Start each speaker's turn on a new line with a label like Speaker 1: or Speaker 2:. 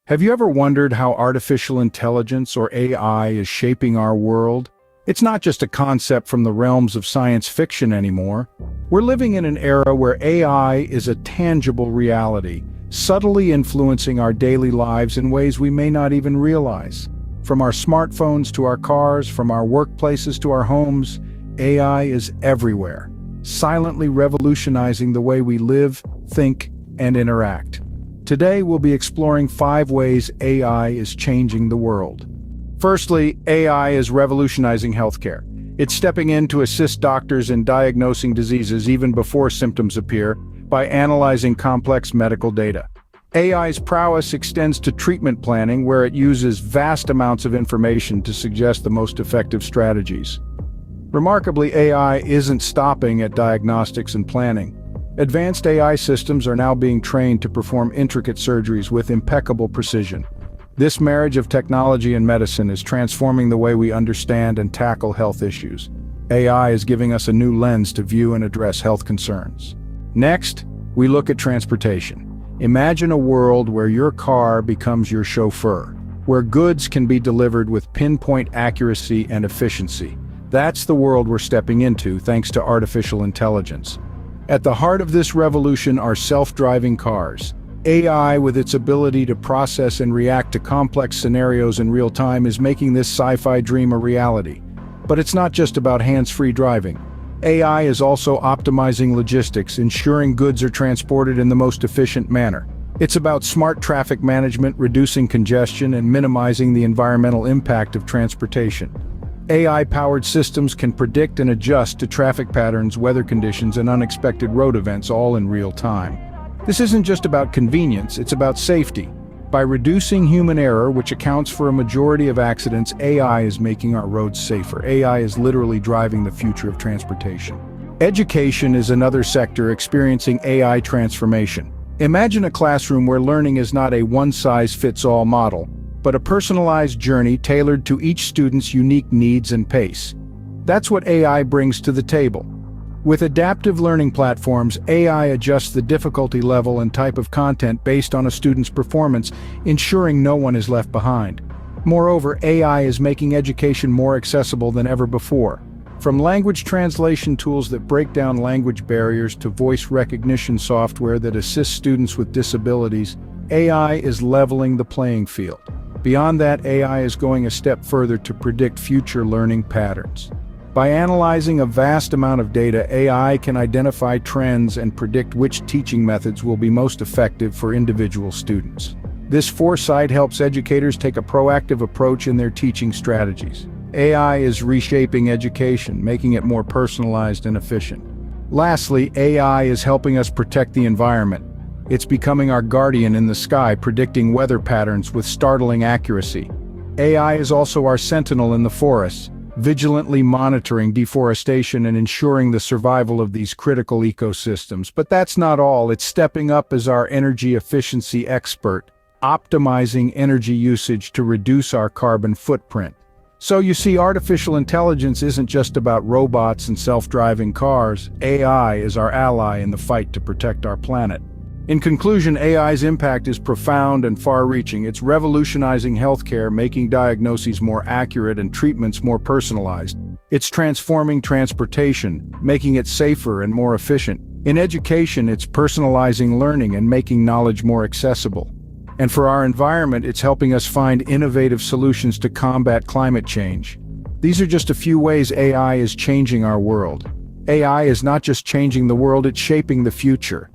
Speaker 1: Have you ever wondered how artificial intelligence or AI is shaping our world? It's not just a concept from the realms of science fiction anymore. We're living in an era where AI is a tangible reality, subtly influencing our daily lives in ways we may not even realize. From our smartphones to our cars, from our workplaces to our homes, AI is everywhere, silently revolutionizing the way we live, think, and interact. Today, we'll be exploring 5 ways AI is changing the world. Firstly, AI is revolutionizing healthcare. It's stepping in to assist doctors in diagnosing diseases even before symptoms appear by analyzing complex medical data. AI's prowess extends to treatment planning, where it uses vast amounts of information to suggest the most effective strategies. Remarkably, AI isn't stopping at diagnostics and planning. Advanced AI systems are now being trained to perform intricate surgeries with impeccable precision. This marriage of technology and medicine is transforming the way we understand and tackle health issues. AI is giving us a new lens to view and address health concerns. Next, we look at transportation. Imagine a world where your car becomes your chauffeur, where goods can be delivered with pinpoint accuracy and efficiency. That's the world we're stepping into thanks to artificial intelligence. At the heart of this revolution are self-driving cars. AI, with its ability to process and react to complex scenarios in real time, is making this sci-fi dream a reality. But it's not just about hands-free driving. AI is also optimizing logistics, ensuring goods are transported in the most efficient manner. It's about smart traffic management, reducing congestion, and minimizing the environmental impact of transportation. AI-powered systems can predict and adjust to traffic patterns, weather conditions, and unexpected road events, all in real time. This isn't just about convenience, it's about safety. By reducing human error, which accounts for a majority of accidents, AI is making our roads safer. AI is literally driving the future of transportation. Education is another sector experiencing AI transformation. Imagine a classroom where learning is not a one-size-fits-all model, but a personalized journey tailored to each student's unique needs and pace. That's what AI brings to the table. With adaptive learning platforms, AI adjusts the difficulty level and type of content based on a student's performance, ensuring no one is left behind. Moreover, AI is making education more accessible than ever before. From language translation tools that break down language barriers to voice recognition software that assists students with disabilities, AI is leveling the playing field. Beyond that, AI is going a step further to predict future learning patterns. By analyzing a vast amount of data, AI can identify trends and predict which teaching methods will be most effective for individual students. This foresight helps educators take a proactive approach in their teaching strategies. AI is reshaping education, making it more personalized and efficient. Lastly, AI is helping us protect the environment. It's becoming our guardian in the sky, predicting weather patterns with startling accuracy. AI is also our sentinel in the forests, vigilantly monitoring deforestation and ensuring the survival of these critical ecosystems. But that's not all. It's stepping up as our energy efficiency expert, optimizing energy usage to reduce our carbon footprint. So you see, artificial intelligence isn't just about robots and self-driving cars. AI is our ally in the fight to protect our planet. In conclusion, AI's impact is profound and far-reaching. It's revolutionizing healthcare, making diagnoses more accurate and treatments more personalized. It's transforming transportation, making it safer and more efficient. In education, it's personalizing learning and making knowledge more accessible. And for our environment, it's helping us find innovative solutions to combat climate change. These are just a few ways AI is changing our world. AI is not just changing the world, it's shaping the future.